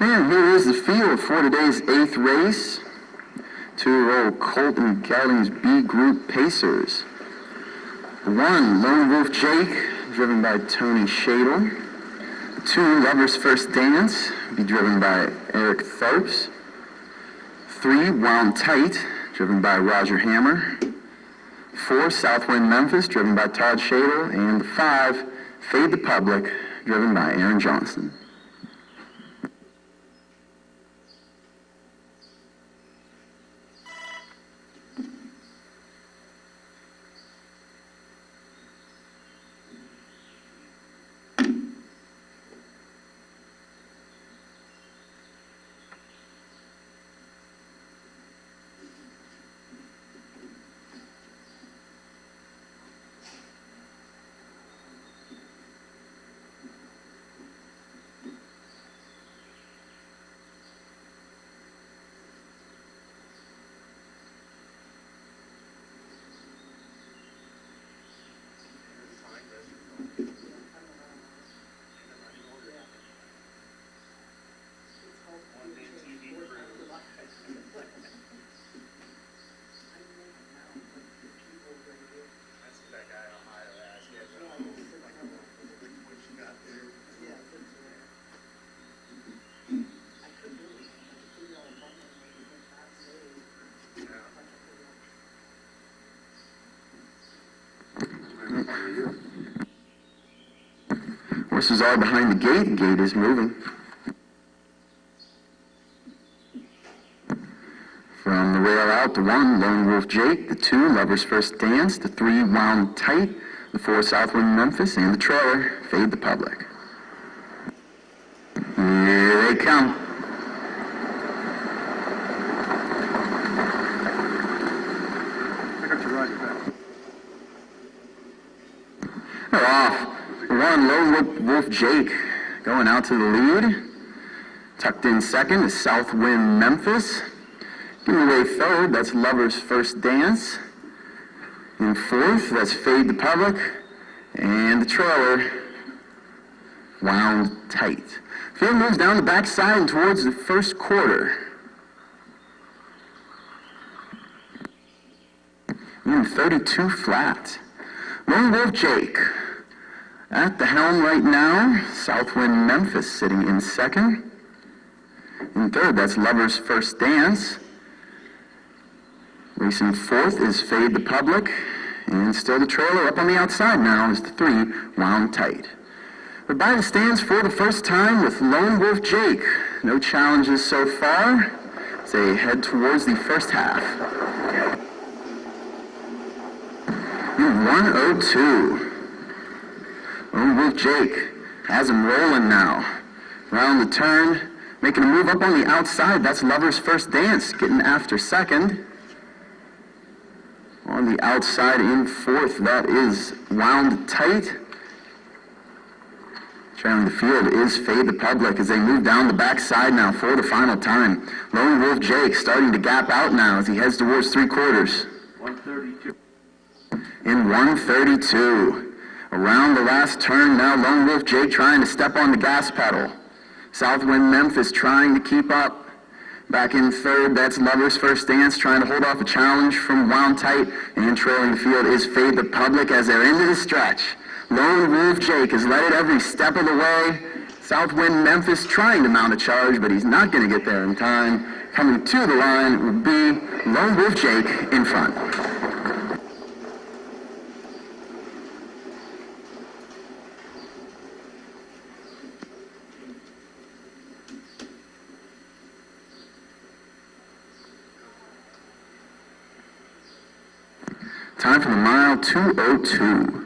And here is the field for today's 8th race. 2-year-old Colton Gelding's B Group Pacers. 1, Lone Wolf Jake, driven by Tony Shadle. 2, Lover's First Dance, be driven by Eric Tharps. 3, Wound Tight, driven by Roger Hammer. 4, Southwind Memphis, driven by Todd Shadle. And 5, Fade the Public, driven by Aaron Johnson. Horses are behind the gate. The gate is moving. From the rail out, the 1, Lone Wolf Jake. The 2, Lover's First Dance. The 3, Wound Tight. The 4, Southwind Memphis. And the trailer, Fade the Public. Here they come. They're off. The 1, Lone Wolf Jake, going out to the lead. Tucked in second is Southwind Memphis. Giving away third, that's Lover's First Dance. In fourth, that's Fade the Public. And the trailer, Wound Tight. Field moves down the backside and towards the first quarter. In 32 flat. Lone Wolf Jake at the helm right now. Southwind Memphis sitting in second. In third, that's Lover's First Dance. Racing fourth is Fade the Public. And still the trailer up on the outside now is the 3, Wound Tight. We're by the stands for the first time with Lone Wolf Jake. No challenges so far as they head towards the first half. 102. Lone Wolf Jake has him rolling now. Around the turn, making a move up on the outside. That's Lover's First Dance, getting after second. On the outside in fourth, that is Wound Tight. Trailing the field is Fade the Public as they move down the backside now for the final time. Lone Wolf Jake starting to gap out now as he heads towards three quarters. 132. In 132. Around the last turn now, Lone Wolf Jake trying to step on the gas pedal. Southwind Memphis trying to keep up. Back in third, that's Lover's First Dance trying to hold off a challenge from Wound Tight. And trailing the field is Fade the Public as they're into the stretch. Lone Wolf Jake has led it every step of the way. Southwind Memphis trying to mount a charge, but he's not going to get there in time. Coming to the line will be Lone Wolf Jake in front. Time for the mile, 2:02.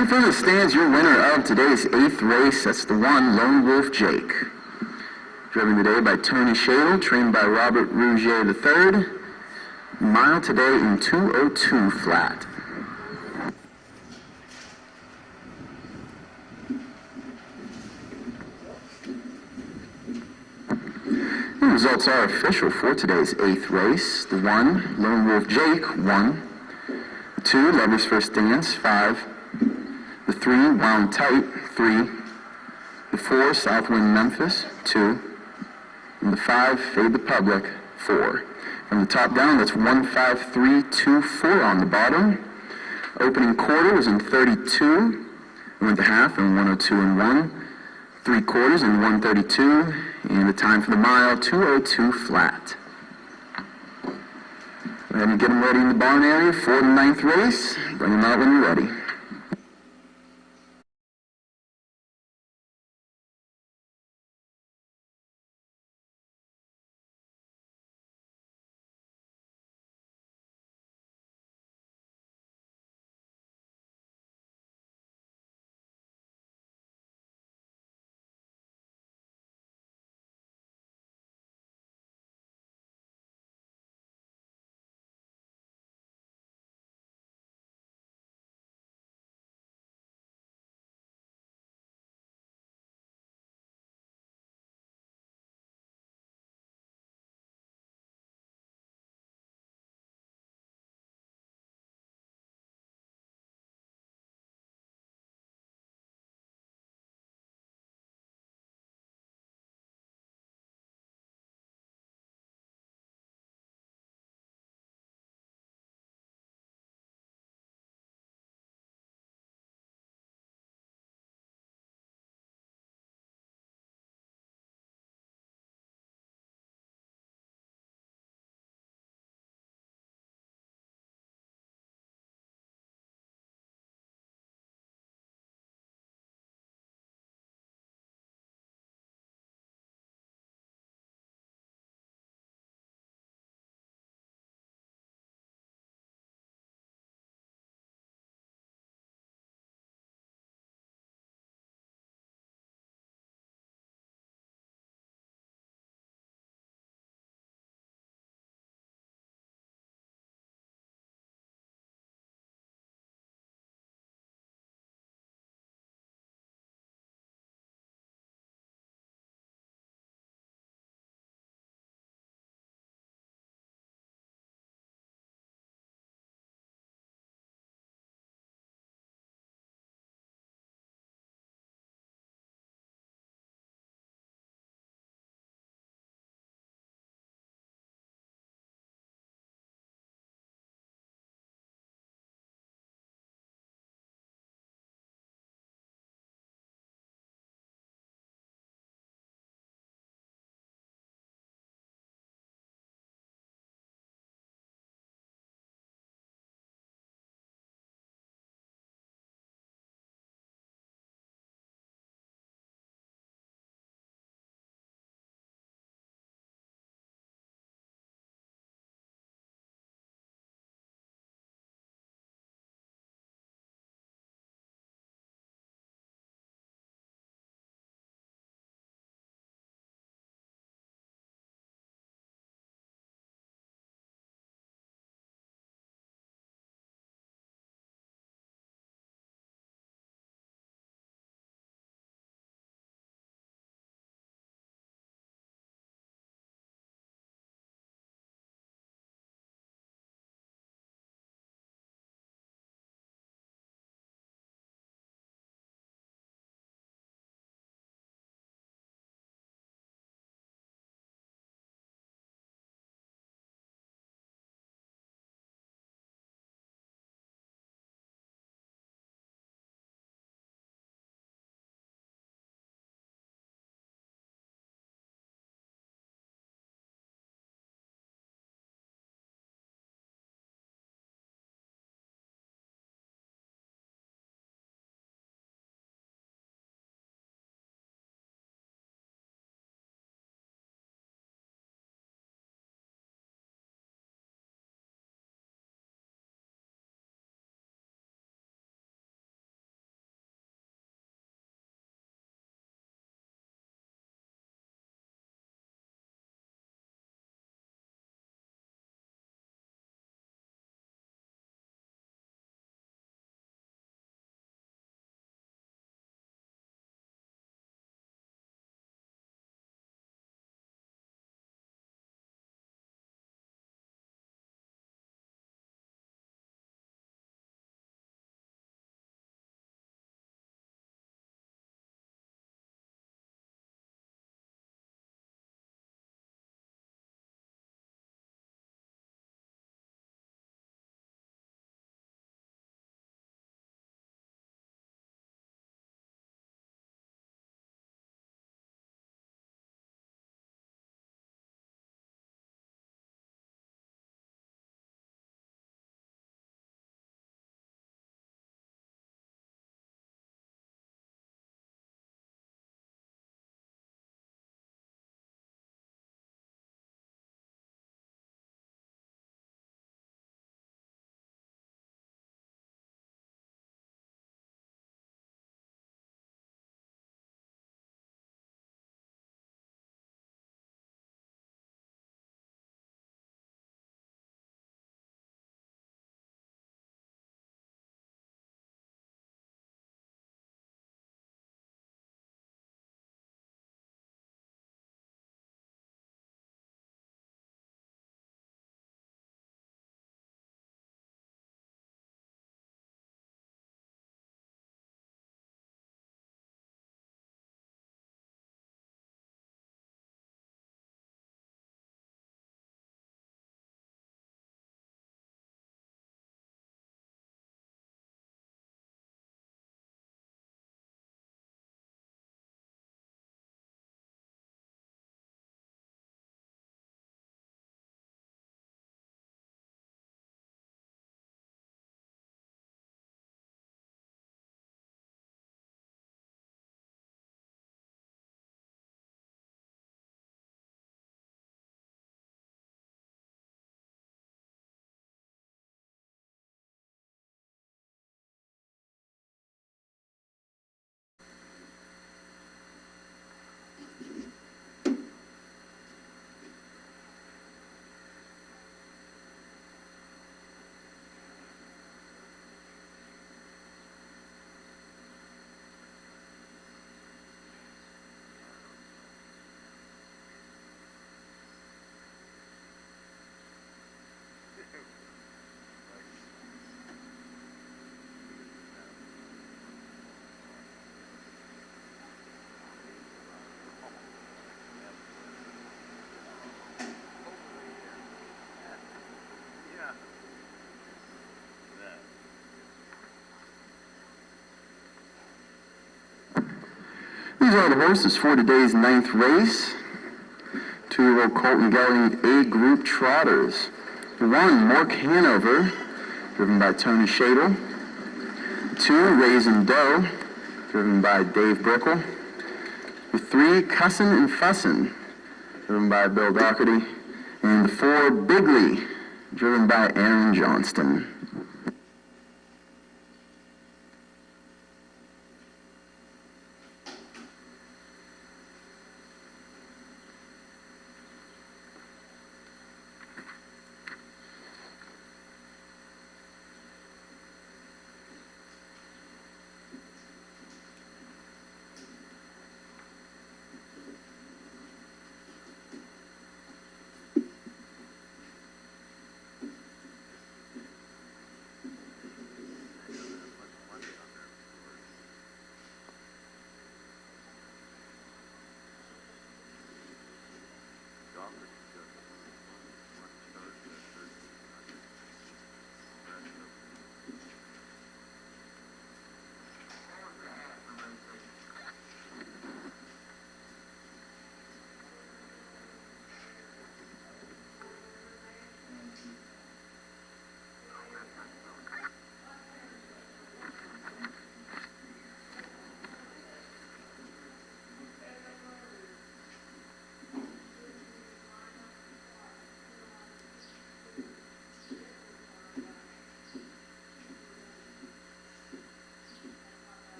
And from the stands, your winner of today's 8th race, that's the one, Lone Wolf Jake. Driven today by Tony Shadle, trained by Robert Rouget III. Mile today in 2:02 flat. The results are official for today's 8th race. The 1, Lone Wolf Jake, 1. The 2, Lovers First Dance, 5. The 3, Wound Tight, 3. The 4, Southwind Memphis, 2. And the 5, Fade the Public, 4. From the top down, that's 15324 on the bottom. Opening quarter was in 32. Went to half in 102 and 1. 3/4 in 132. And the time for the mile, 2:02 flat. Go ahead and get them ready in the barn area for the 9th race. Bring them out when you're ready. These are the horses for today's 9th race. 2-year-old Colton Gelding A Group Trotters. 1, Mork Hanover, driven by Tony Shadle. 2, Raisin Doe, driven by Dave Brickle. 3, Cussin' and Fussin', driven by Bill Doherty. And 4, Bigley, driven by Aaron Johnston.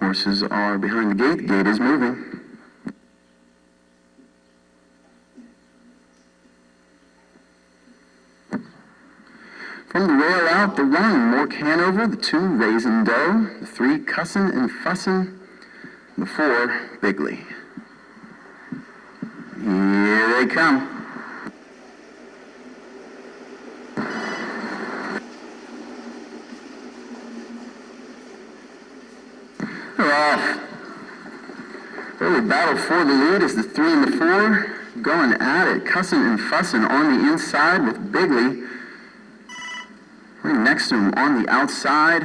Horses are behind the gate. The gate is moving. From the rail out, the 1, Mork Hanover, the 2, Raisin Doe, the 3, Cussin' and Fussin', the 4, Bigley. Here they come. They're off. Early battle for the lead is the 3 and the 4 going at it. Cussin' and Fussin' on the inside with Bigley right next to him on the outside.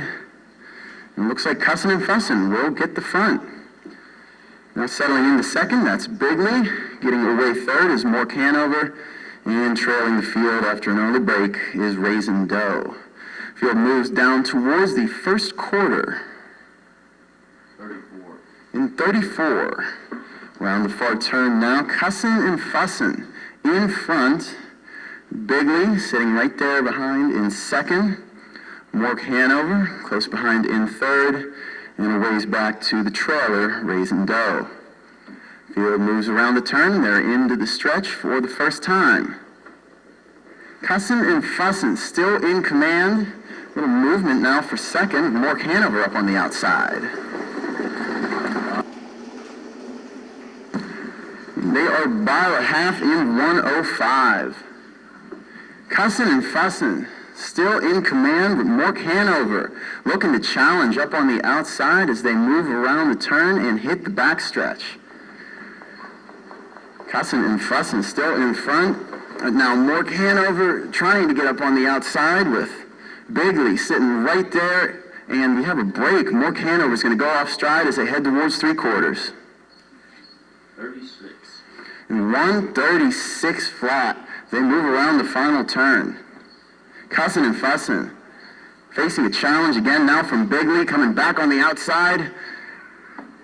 And it looks like Cussin' and Fussin' will get the front. Now settling into second, that's Bigley. Getting away third is Mork Hanover. And trailing the field after an early break is Raisin Doe. Field moves down towards the first quarter. 34. In 34. Around the far turn now, Cussin' and Fussin' in front. Bigley sitting right there behind in second. Mork Hanover close behind in third. And a ways back to the trailer, Raisin Doe. Field moves around the turn. They're into the stretch for the first time. Cussin' and Fussin' still in command. Little movement now for second. Mork Hanover up on the outside. They are by a half in 105. Cussin' and Fussin' still in command, but Mork Hanover looking to challenge up on the outside as they move around the turn and hit the backstretch. Cussin' and Fussin' still in front. Now Mork Hanover trying to get up on the outside with Bigley sitting right there, and we have a break. Mork Hanover is going to go off stride as they head towards 3/4. 36. And 136 flat. They move around the final turn. Cussin' and Fussin' facing a challenge again now from Bigley, coming back on the outside.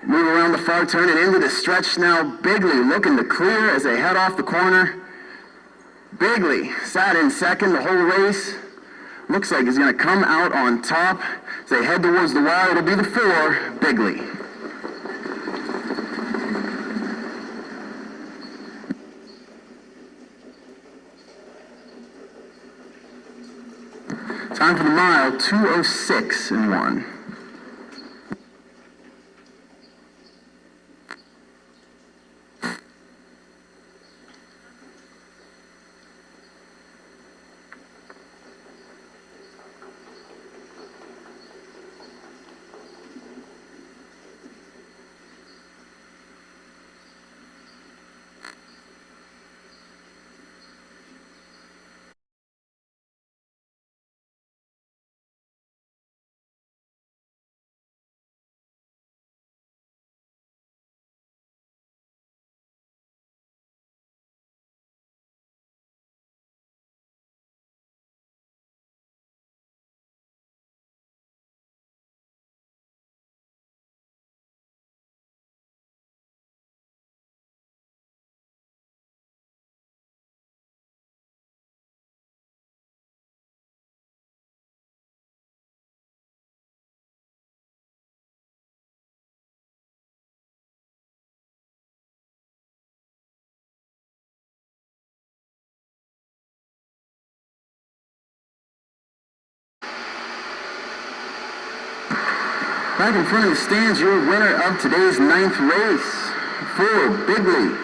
Move around the far turn and into the stretch now. Bigley looking to clear as they head off the corner. Bigley sat in second the whole race. Looks like he's going to come out on top. As they head towards the wire, it'll be the 4, Bigley. Time for the mile, 2:06 and 1. Back in front of the stands, your winner of today's 9th race for Bigley.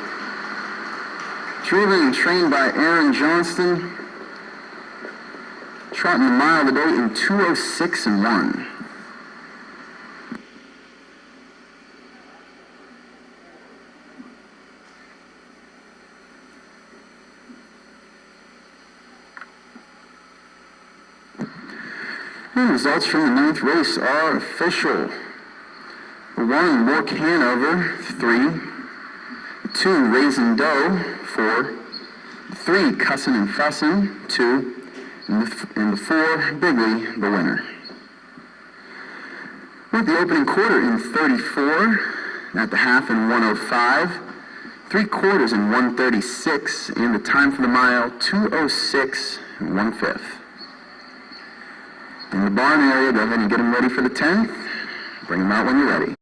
Driven and trained by Aaron Johnston. Trotting the mile today in 2:06 and 1. And results from the 9th race are official. 1, Mork Hanover, 3. 2, Raisin Dough, 4. 3, Cussin' and Fussin', 2. And the 4, Bigley, the winner. With the opening quarter in 34, at the half in 1:05, 3/4 in 1:36, and the time for the mile, 2:06 and 1/5. In the barn area, go ahead and get them ready for the 10th. Bring them out when you're ready.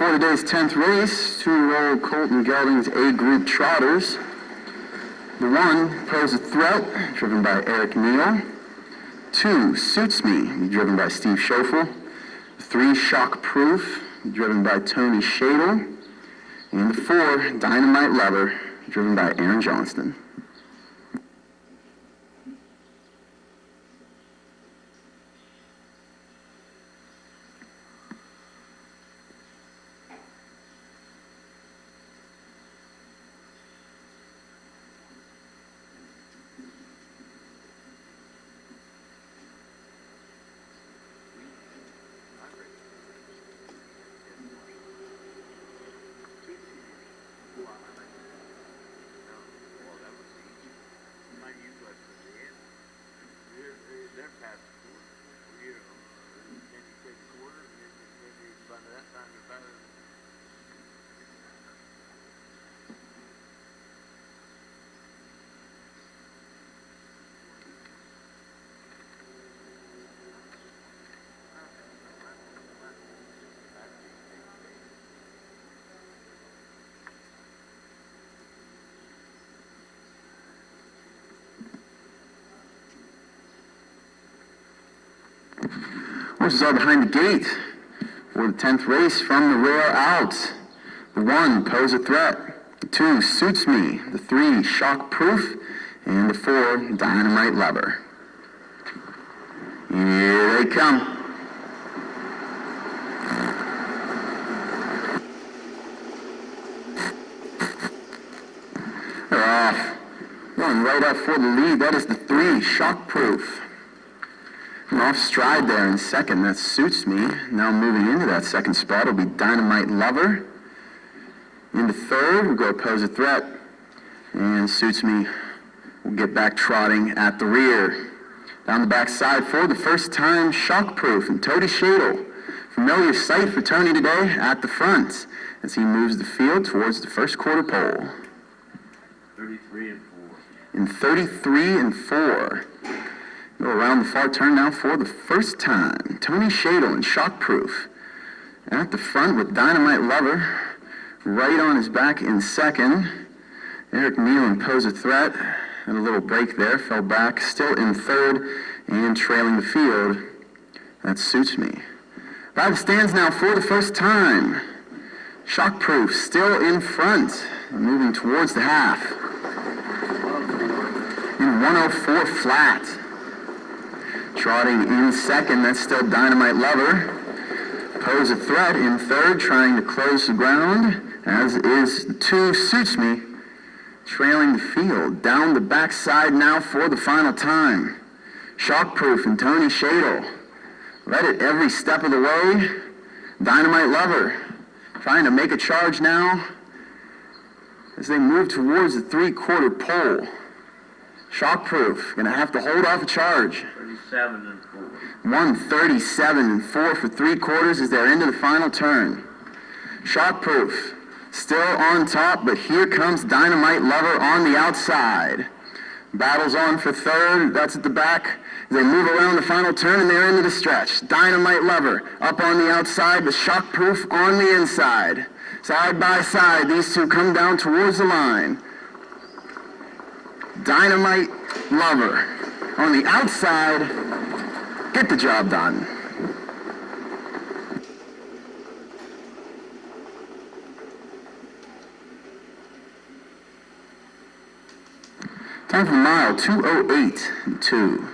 For today's 10th race, 2-year-old Colton Gelding's A Group Trotters. The 1, Pose a Threat, driven by Eric Neal. 2, Suits Me, driven by Steve Schoeffel. 3, Shock Proof, driven by Tony Shadle. And the 4, Dynamite Lover, driven by Aaron Johnston. Horses are behind the gate for the 10th race from the rail out. The 1, Pose a Threat. The 2, Suits Me. The 3, Shock Proof. And the 4, Dynamite Lover. Here they come. They're off. Going right up for the lead. That is the 3, Shock Proof. And off stride there in second, that Suits Me. Now moving into that second spot will be Dynamite Lover. Into third, we'll go Pose a Threat. And Suits Me will get back trotting at the rear. Down the backside for the first time, Shock Proof and Tony Shadle. Familiar sight for Tony today at the front as he moves the field towards the first quarter pole. 33 and 4. In 33 and 4. Go around the far turn now for the first time. Tony Shadle and Shock Proof at the front with Dynamite Lover right on his back in second. Eric Neal and Pose a Threat had a little break there, fell back, still in third and trailing the field. That Suits Me. By the stands now for the first time. Shock Proof still in front, moving towards the half. In 104 flat. Trotting in second, that's still Dynamite Lover. Pose a Threat in third, trying to close the ground, as is the 2, Suits Me, trailing the field. Down the backside now for the final time. Shock Proof and Tony Shadle. Led it every step of the way. Dynamite Lover trying to make a charge now as they move towards the 3-quarter pole. Shock Proof going to have to hold off a charge. 37 and 4. 137 and 4 for 3 quarters as they're into the final turn. Shock Proof still on top, but here comes Dynamite Lover on the outside. Battles on for third. That's at the back. They move around the final turn and they're into the stretch. Dynamite Lover up on the outside, but Shock Proof on the inside. Side by side, these two come down towards the line. Dynamite Lover on the outside, get the job done. Time for the mile, 2:08 and 2.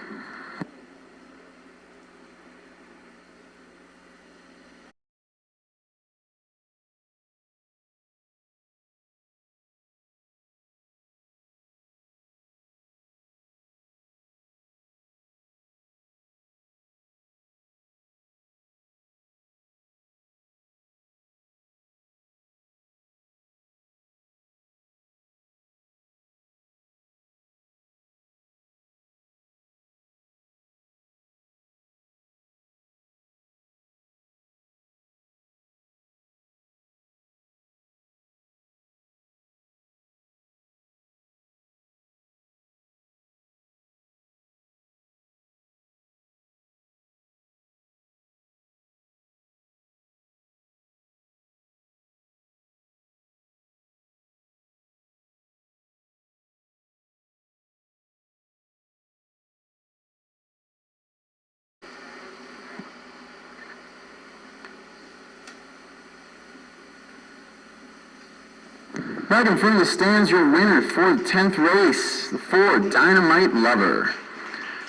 Back in front of the stands, your winner for the 10th race, the 4 Dynamite Lover.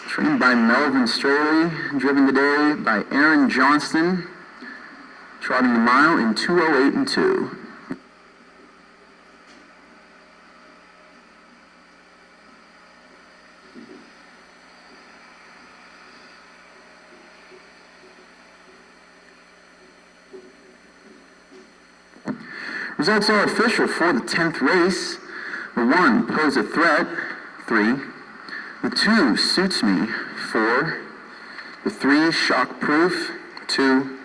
Trained by Melvin Straley, driven today by Aaron Johnston, trotting the mile in 2:08 and 2. Results are official for the 10th race. The 1, Pose a Threat, 3. The 2, Suits Me, 4. The 3, Shockproof, 2.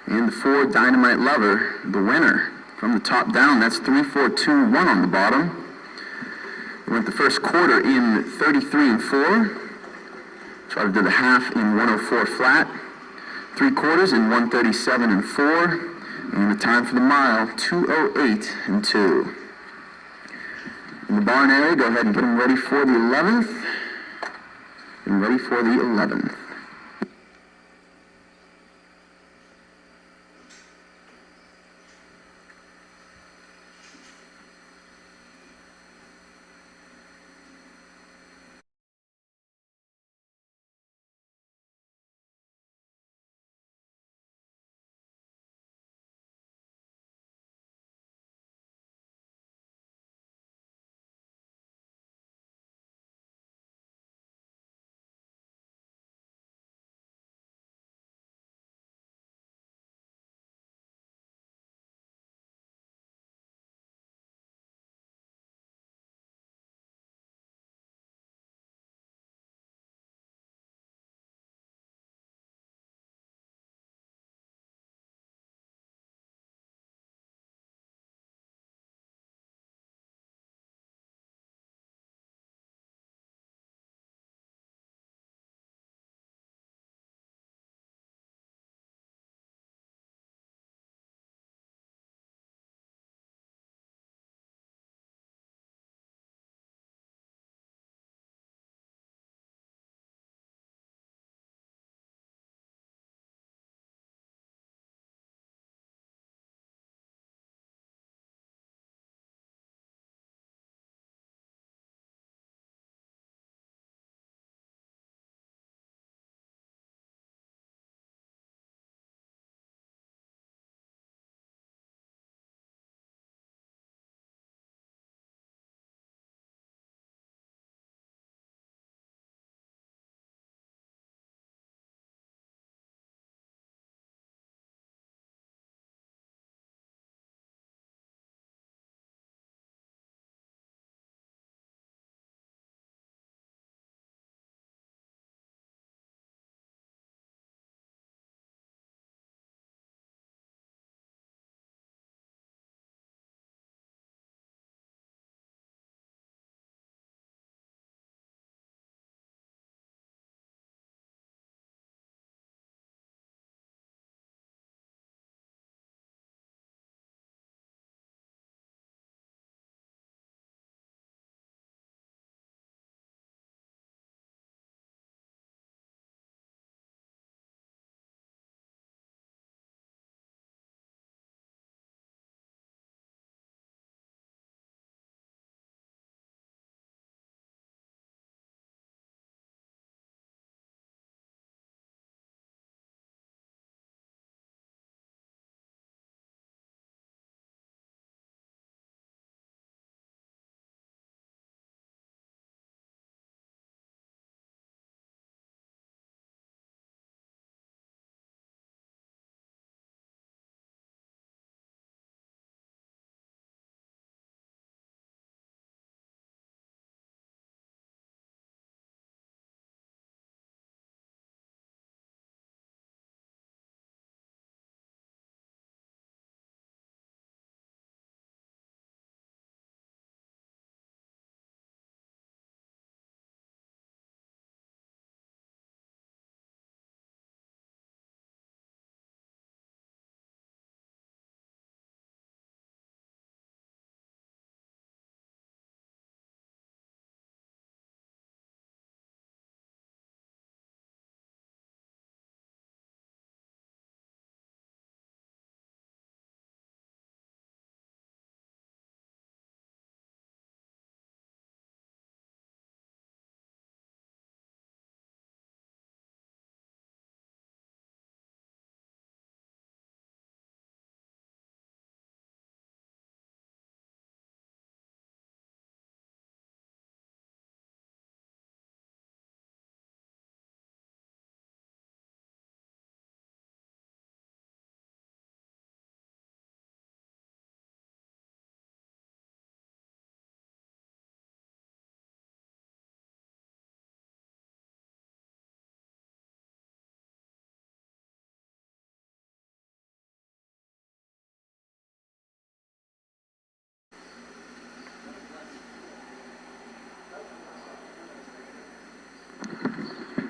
And the 4, Dynamite Lover, the winner. From the top down, that's 3, 4, 2, 1 on the bottom. We went the first quarter in 33 and 4. Trotted to the half in 104 flat. 3 quarters in 137 and 4. And the time for the mile, 2:08 and 2. In the barn area, go ahead and get them ready for the 11th. And ready for the 11th.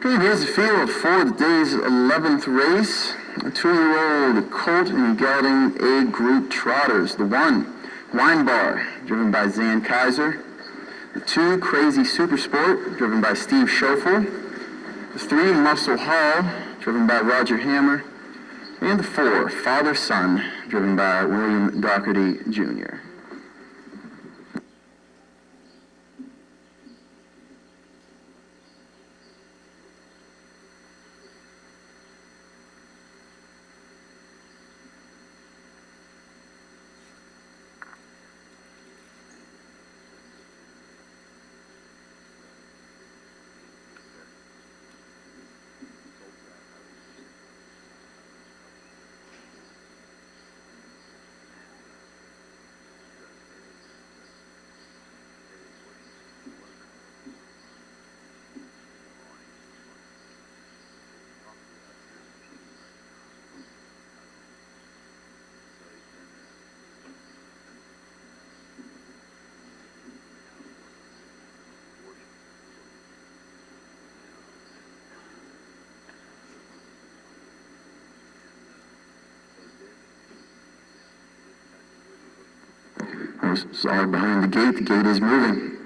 Okay, here's the field for the day's 11th race. A 2-year-old colt and gelding A group trotters. The 1, Wine Bar, driven by Zan Kaiser. The 2, Crazy Super Sport, driven by Steve Schoeffel. The 3, Muscle Hall, driven by Roger Hammer. And the 4, Father Son, driven by William Doherty Jr. Sorry, behind the gate. The gate is moving.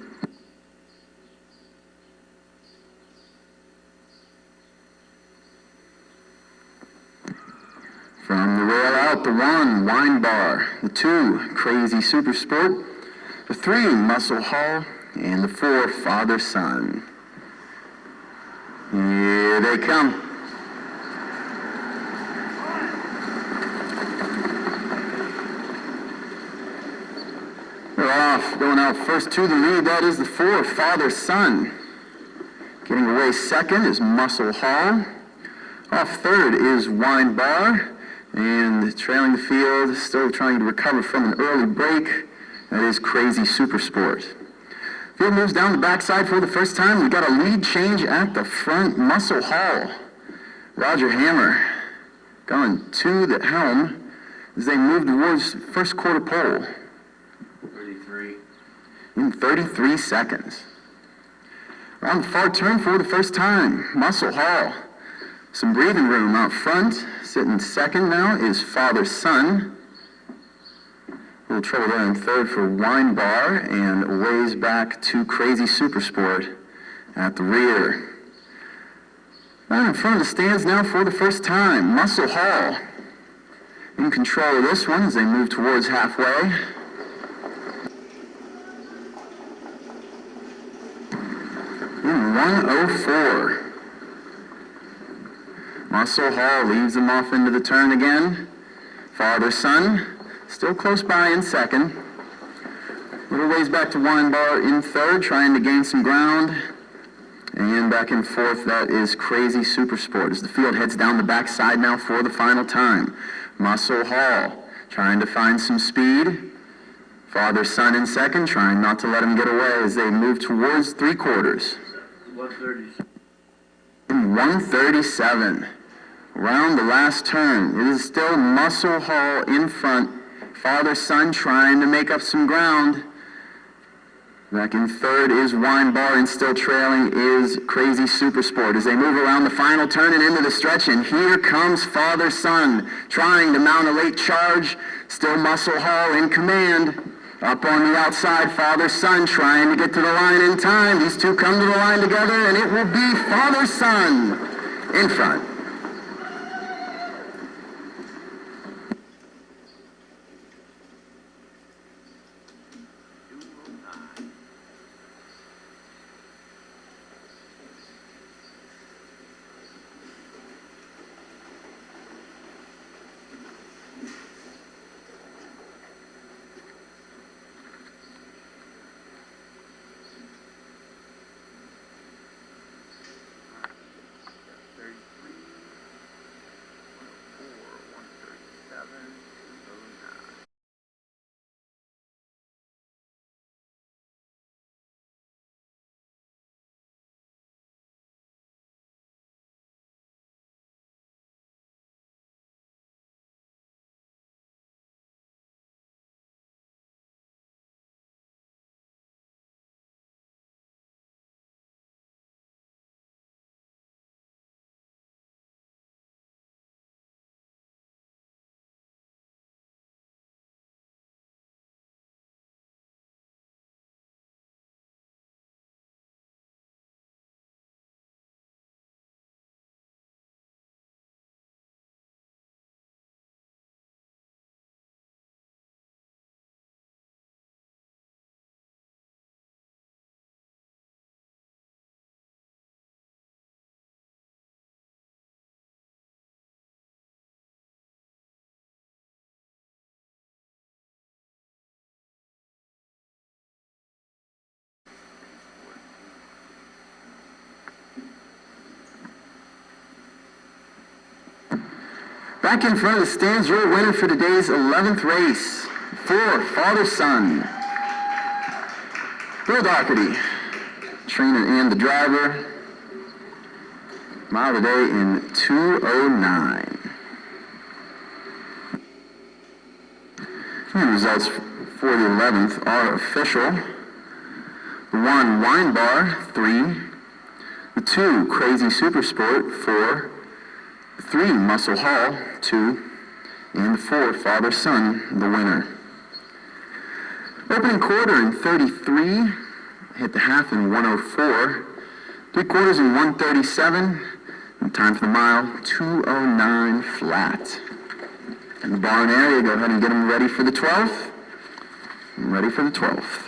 From the rail out, the 1, Wine Bar. The 2, Crazy Super Sport. The 3, Muscle Hall. And the 4, Father Son. Here they come. Going out first to the lead, that is the 4, Father Son. Getting away second is Muscle Hall. Off third is Wine Bar. And trailing the field, still trying to recover from an early break, that is Crazy Super Sport. Field moves down the backside for the first time. We got a lead change at the front. Muscle Hall. Roger Hammer going to the helm as they move towards first quarter pole. 33. In 33 seconds. On the far turn for the first time, Muscle Hall. Some breathing room out front. Sitting second now is Father Son. A little trouble there in third for Wine Bar, and a ways back to Crazy Super Sport at the rear. Right in front of the stands now for the first time, Muscle Hall. In control of this one as they move towards halfway. In 1:04. Muscle Hall leads them off into the turn again. Father Son still close by in second. Little ways back to Wine Bar in third, trying to gain some ground. And back in fourth, that is Crazy Super Sport as the field heads down the backside now for the final time. Muscle Hall trying to find some speed. Father Son in second, trying not to let him get away as they move towards three quarters. 130. In 137, around the last turn, it is still Muscle Hall in front. Father Son trying to make up some ground. Back in third is Wine Bar, and still trailing is Crazy Super Sport as they move around the final turn and into the stretch. And here comes Father Son trying to mount a late charge. Still Muscle Hall in command. Up on the outside, Father Son trying to get to the line in time. These two come to the line together, and it will be Father Son in front. Back in front of the stands, your winner for today's 11th race, for father-son. Bill Doherty, trainer and the driver. Mile today in 2:09. And results for the 11th are official. The 1, Wine Bar, 3. The 2, Crazy Super Sport, 4. The 3, Muscle Hall, 2. And the 4, Father Son, the winner. Opening quarter in 33. Hit the half in 1:04. 3/4 in 1:37. And time for the mile, 2:09 flat. In the barn area, go ahead and get them ready for the 12th. Ready for the 12th.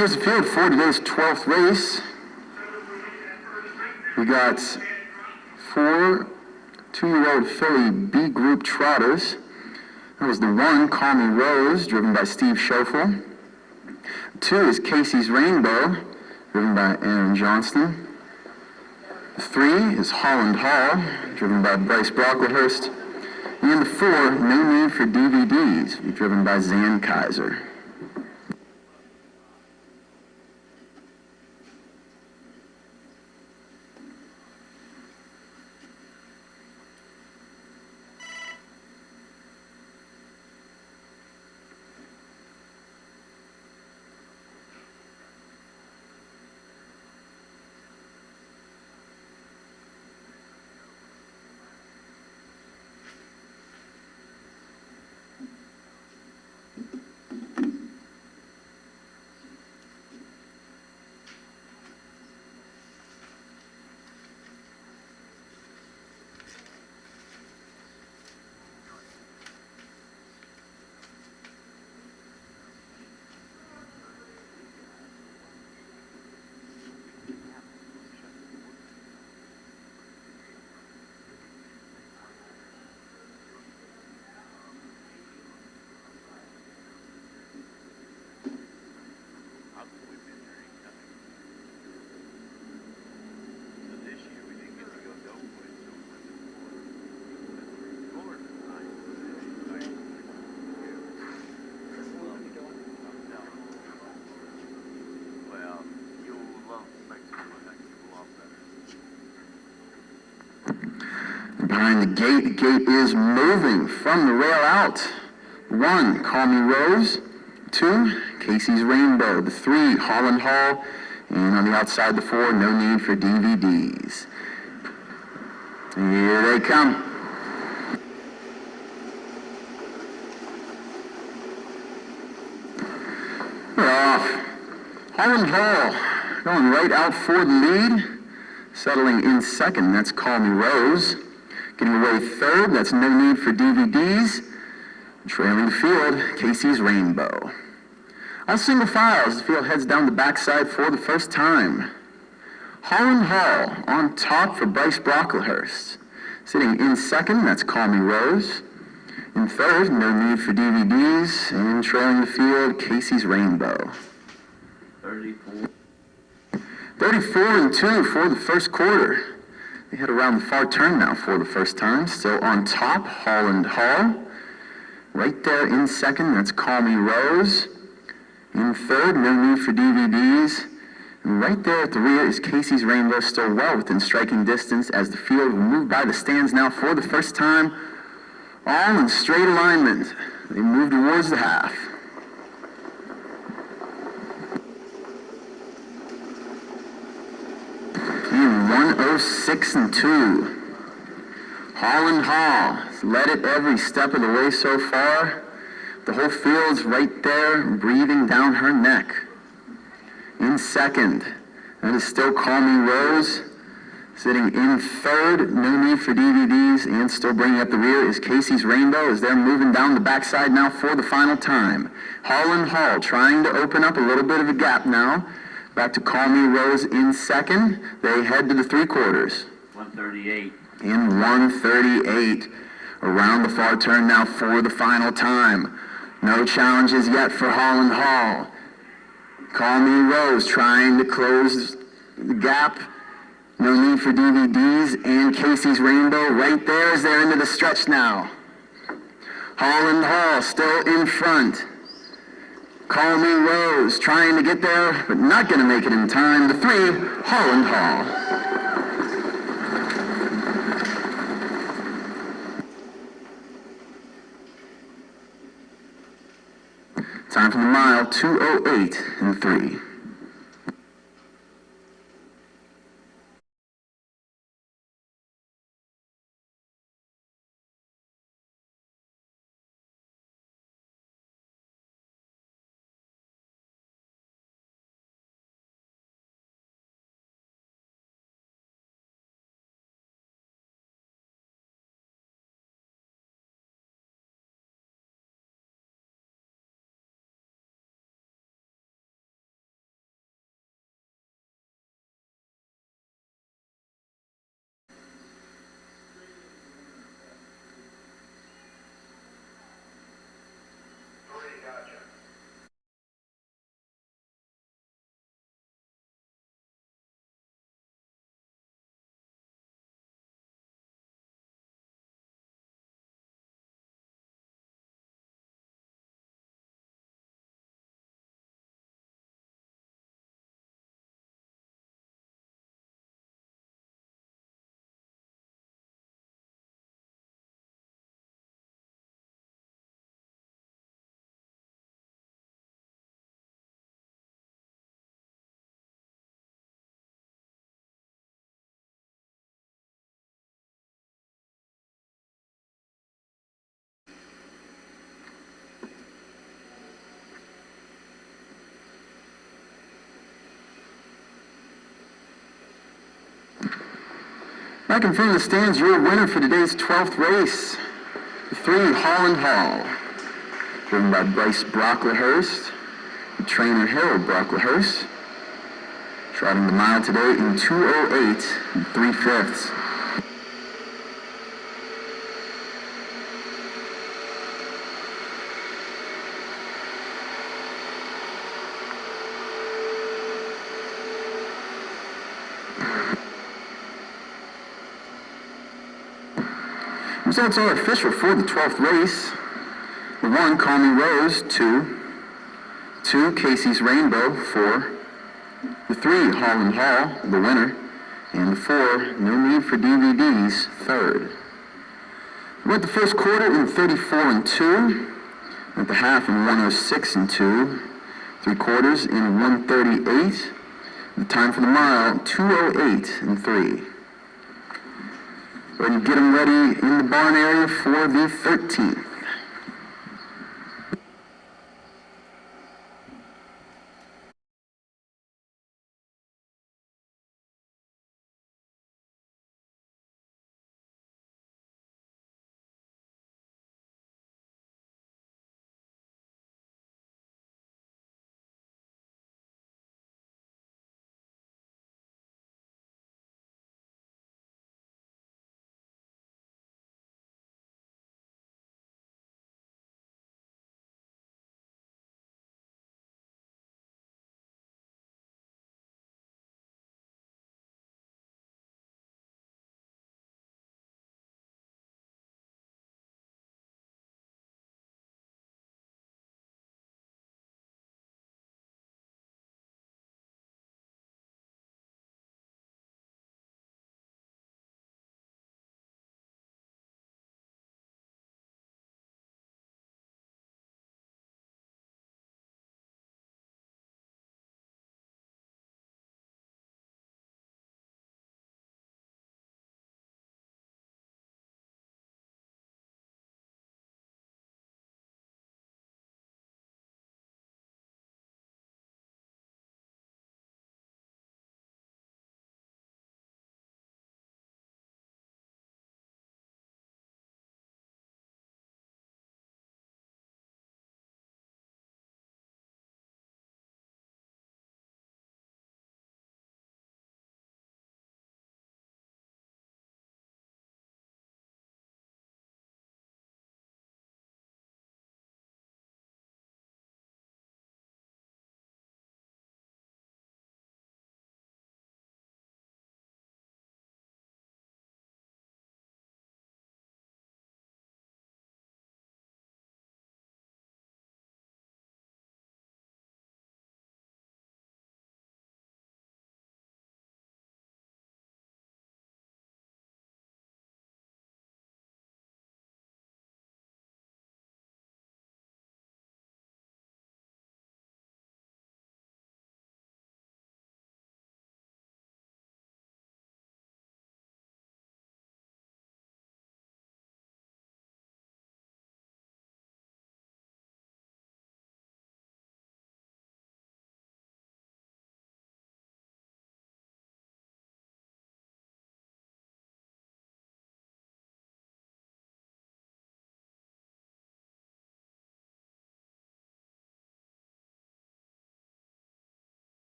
here's the field for today's 12th race. We got 4 two-year-old filly B Group trotters. That was the 1, Call Me Rose, driven by Steve Schoeffel. 2 is Casey's Rainbow, driven by Aaron Johnston. 3 is Holland Hall, driven by Bryce Brocklehurst. And the 4, No Need for DVDs, driven by Zan Kaiser. Behind the gate is moving from the rail out. 1, Call Me Rose. 2, Casey's Rainbow. The 3, Holland Hall. And on the outside, the 4, No Need for DVDs. Here they come. They're off. Holland Hall going right out for the lead. Settling in second, that's Call Me Rose. Getting away third, that's No Need for DVDs. Trailing the field, Casey's Rainbow. All single file as the field heads down the backside for the first time. Holland Hall on top for Bryce Brocklehurst. Sitting in second, that's Call Me Rose. In third, No Need for DVDs. And trailing the field, Casey's Rainbow. 34 and 2 for the first quarter. They head around the far turn now for the first time. Still on top, Holland Hall. Right there in second, that's Call Me Rose. In third, No Need for DVDs. And right there at the rear is Casey's Rainbow, still well within striking distance as the field will move by the stands now for the first time. All in straight alignment. They move towards the half. In 106 and 2. Holland Hall has led it every step of the way so far. The whole field's right there, breathing down her neck. In second, that is still Call Me Rose. Sitting in third, No Need for DVDs, and still bringing up the rear is Casey's Rainbow as they're moving down the backside now for the final time. Holland Hall trying to open up a little bit of a gap now. Back to Call Me Rose in second. They head to the 3/4. 138. In 138. Around the far turn now for the final time. No challenges yet for Holland Hall. Call Me Rose trying to close the gap. No Need for DVDs and Casey's Rainbow right there as they're into the stretch now. Holland Hall still in front. Call Me Rose trying to get there, but not going to make it in time. The 3, Holland Hall. Time for the mile, 2:08 and 3. Back in front of the stands, your winner for today's 12th race, the 3 Holland Hall, driven by Bryce Brocklehurst, and trainer Harold Brocklehurst, trotting the mile today in 2:08 3/5. Results are official for the 12th race. The 1, Call Me Rose, 2, Casey's Rainbow, 4, the 3, Holland Hall, the winner, and the 4, No Need for DVDs, third. We went the first quarter in 34 2, went the half in 106 2, 3 quarters in 138, the time for the mile, 2:08 3. Go ahead and get them ready in the barn area for the 13th.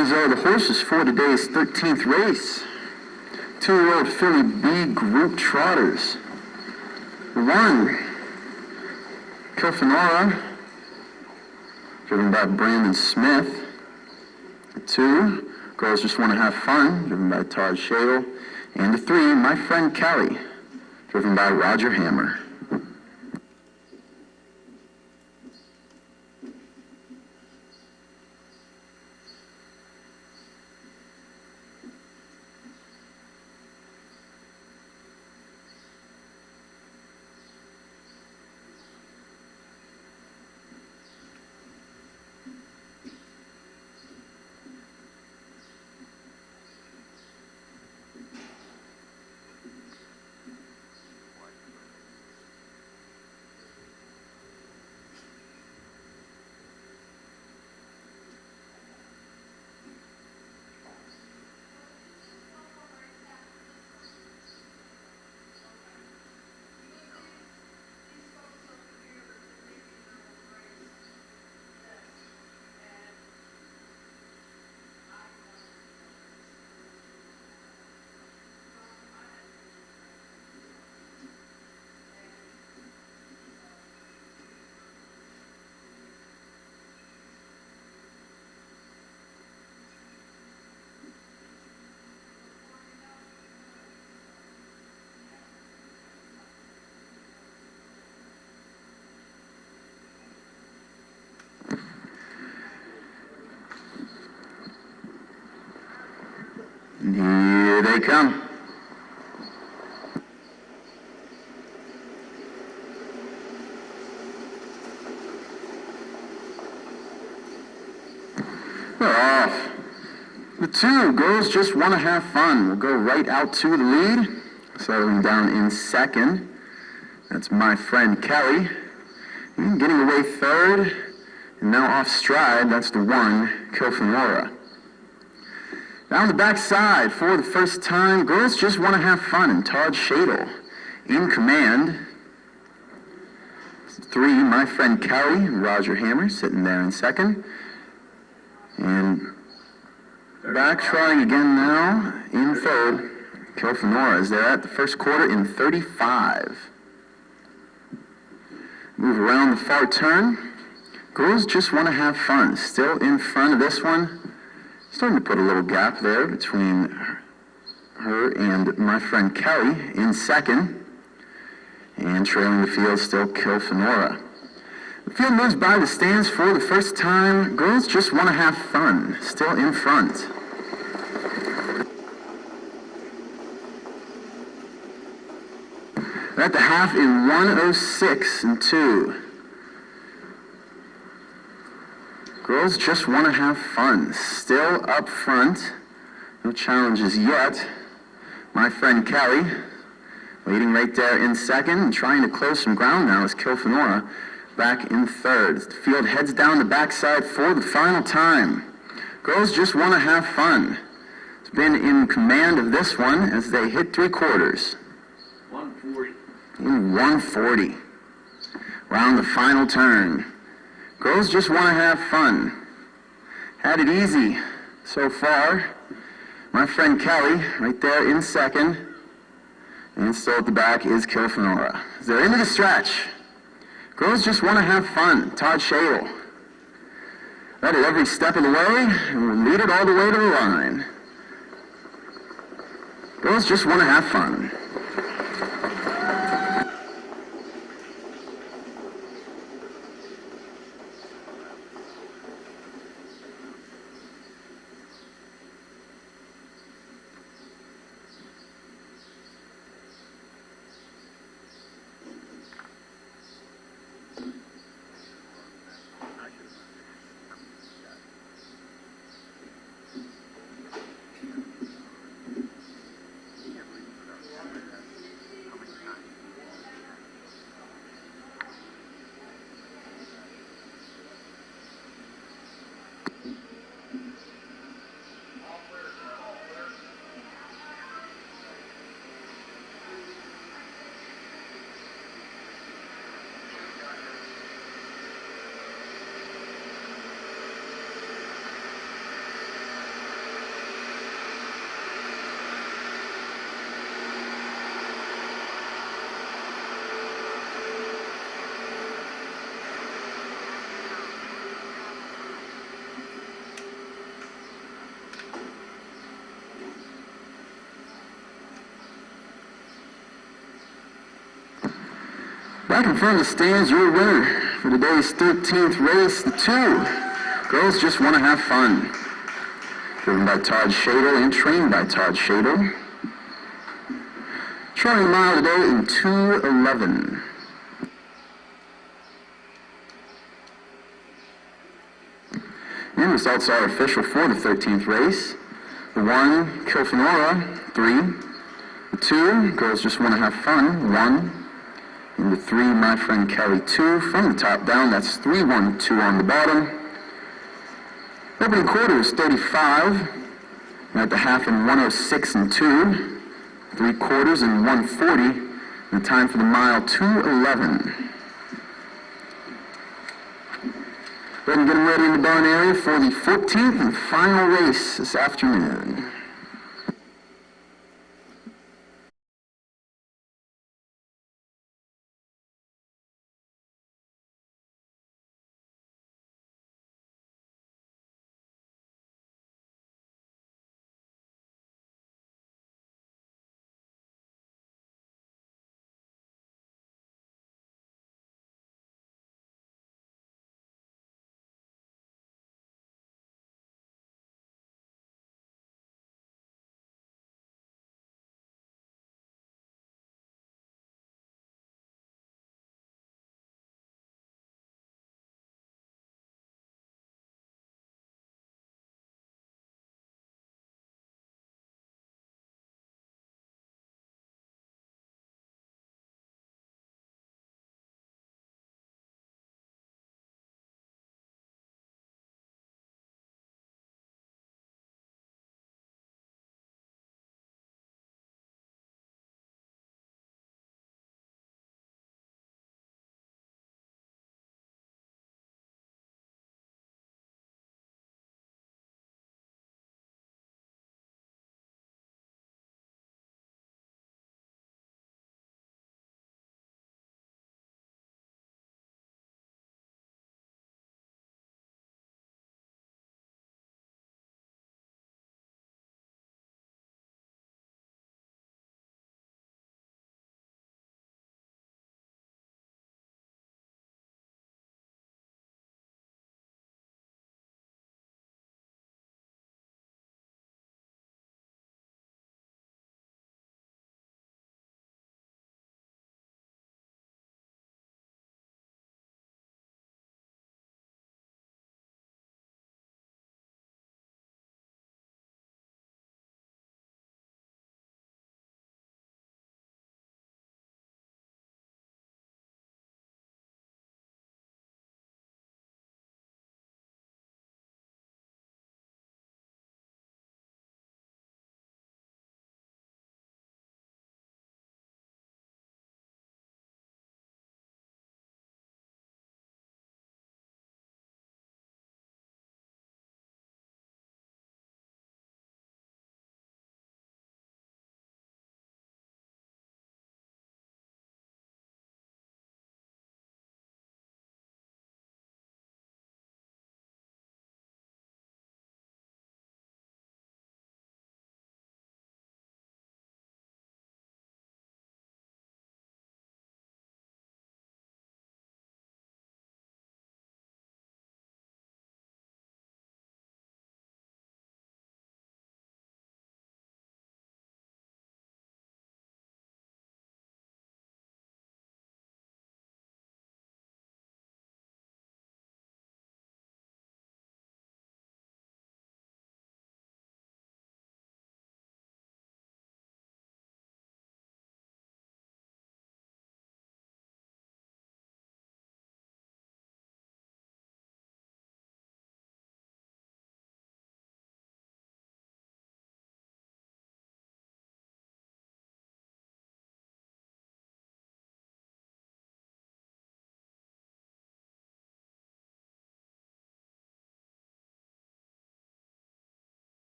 These are the horses for today's 13th race. 2-year-old filly B Group Trotters. 1, Kilfanora, driven by Brandon Smith. 2, Girls Just Want to Have Fun, driven by Todd Shadle. And 3, My Friend Kelly, driven by Roger Hammer. And here they come. They're off. The 2, Girls Just Want to Have Fun, will go right out to the lead. Settling down in 2nd. That's My Friend Kelly. And getting away 3rd. And now off stride, that's the 1, Kilfanora. Down the backside for the first time, Girls Just Want to Have Fun, and Todd Shadle in command. 3, My Friend Kelly, and Roger Hammer sitting there in 2nd. And back trotting again now in 3rd. Kilfanora is there at the first quarter in 35. Move around the far turn. Girls Just Want to Have Fun, still in front of this one. Starting to put a little gap there between her and My Friend Kelly in 2nd. And trailing the field still Kilfanora. The field moves by the stands for the first time. Girls Just Want to Have Fun, still in front. They're at the half in 1:06 and 2. Girls Just Want to Have Fun, still up front. No challenges yet. My Friend Kelly, leading right there in 2nd, and trying to close some ground now is Kilfanora, back in 3rd. The field heads down the backside for the final time. Girls Just Want to Have Fun. It's been in command of this one as they hit 3/4. 140. In 140. Round the final turn. Girls Just Want to Have Fun. Had it easy so far. My Friend Kelly right there in 2nd. And still at the back is Kilfanora. As they're into the stretch. Girls Just Want to Have Fun. Todd Shadle. Led it every step of the way and will lead it all the way to the line. Girls Just Want to Have Fun. Back in front of the stands, your winner for today's 13th race, the 2. Girls just want to have fun. Driven by Todd Shadle and trained by Todd Shadle. Trying a mile today in 2:11. And results are official for the 13th race. The 1, Kilfenora, 3. The 2, Girls Just Want to Have Fun, 1. And the 3, My Friend Kelly, 2. From the top down, that's 3-1-2 on the bottom. Opening quarter is 35. And at the half in 106 and 2. 3 quarters in 140. And the time for the mile, 2:11. Go ahead and get them ready in the barn area for the 14th and final race this afternoon.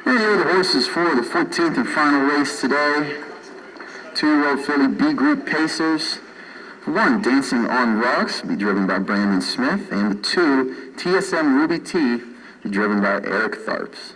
And here are the horses for the 14th and final race today. 2-year-old filly B Group Pacers. 1, Dancing on Rocks, be driven by Brandon Smith. And the 2, TSM Ruby T, be driven by Eric Tharps.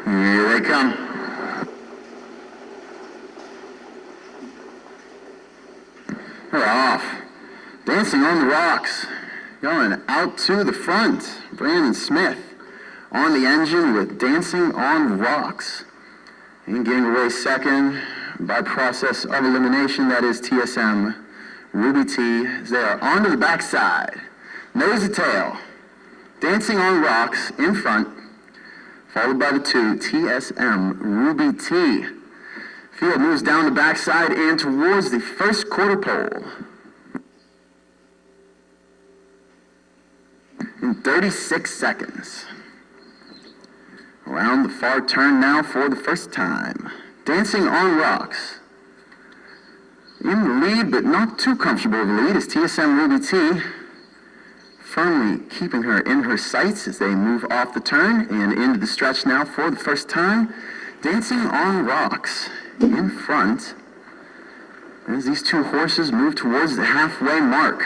Here they come. They're off. Dancing on the Rocks. Going out to the front. Brandon Smith on the engine with Dancing on Rocks. And getting away second by process of elimination, that is TSM Ruby T. As they are onto the backside. Nose to tail. Dancing on Rocks in front. Followed by the 2, TSM Ruby T. Field moves down the backside and towards the first quarter pole. In 36 seconds. Around the far turn now for the first time. Dancing on Rocks. In the lead, but not too comfortable of a lead, is TSM Ruby T. Firmly keeping her in her sights as they move off the turn and into the stretch now for the first time. Dancing on Rocks in front as these two horses move towards the halfway mark.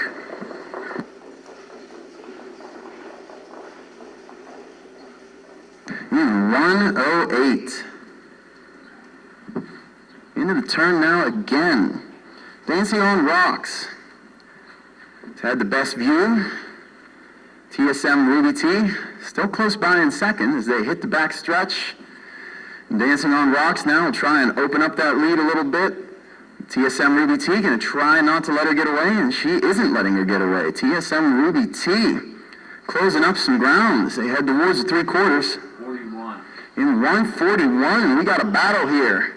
In 1:08. Into the turn now again. Dancing on Rocks. It's had the best view. TSM Ruby T still close by in second as they hit the back stretch. Dancing on Rocks now will try and open up that lead a little bit. TSM Ruby T going to try not to let her get away, and she isn't letting her get away. TSM Ruby T closing up some ground as they head towards the 3/4. 41. In 1:41, we got a battle here.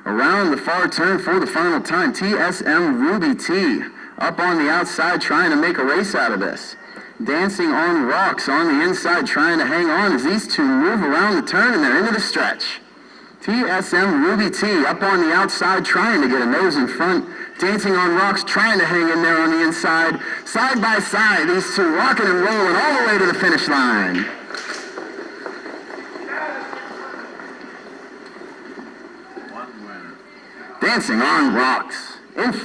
Around the far turn for the final time, TSM Ruby T up on the outside trying to make a race out of this. Dancing on Rocks on the inside trying to hang on as these two move around the turn and they're into the stretch. TSM Ruby T up on the outside trying to get a nose in front. Dancing on Rocks trying to hang in there on the inside. Side by side, these two rocking and rolling all the way to the finish line. One winner. Dancing on Rocks in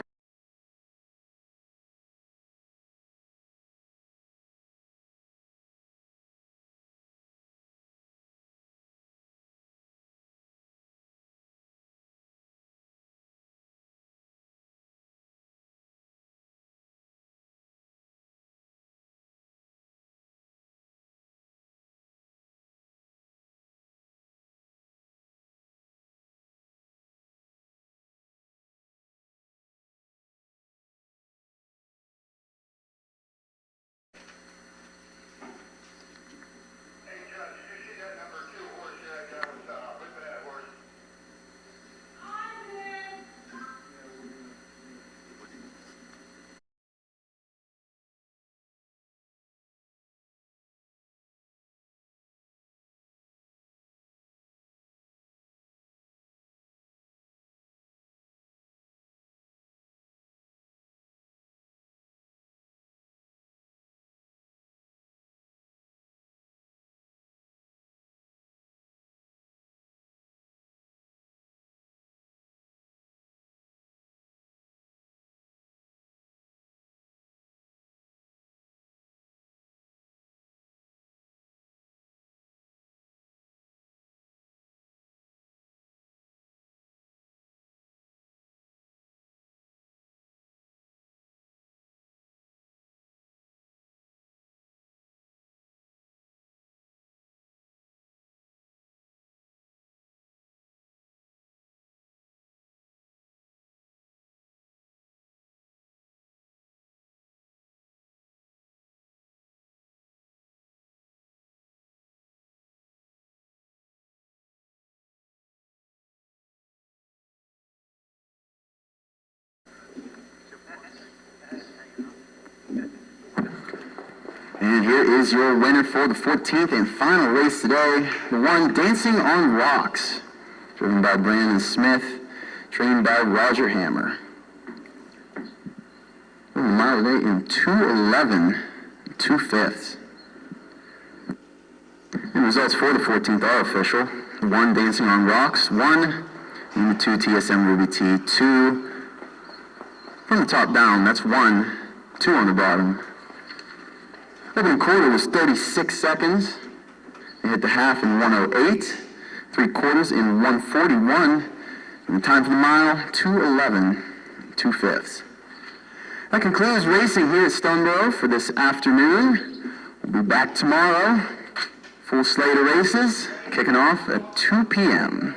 And here is your winner for the 14th and final race today, the one Dancing on Rocks, driven by Brandon Smith, trained by Roger Hammer. A mile today in 2:11, 2/5. And results for the 14th are official. 1 Dancing on Rocks, 1, and the 2 TSM Ruby T, 2. From the top down, that's 1, 2 on the bottom. Opening quarter was 36 seconds. They hit the half in 1:08, 3/4 in 1:41, and the time for the mile, 2:11, 2/5. That concludes racing here at Stoneboro for this afternoon. We'll be back tomorrow. Full slate of races kicking off at 2 p.m.